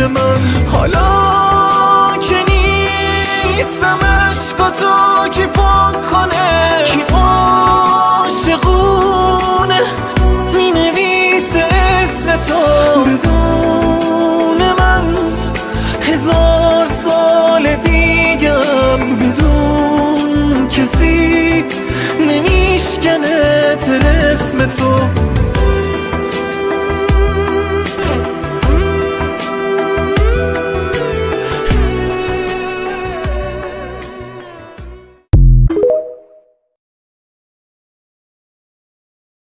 من. حالا که نیستم عشقاتو کی پاک کنه، کی عاشقونه مینویسه اسم تو بدون من. 1000 سال دیگم بدون کسی نمیشکنه طلسم تو.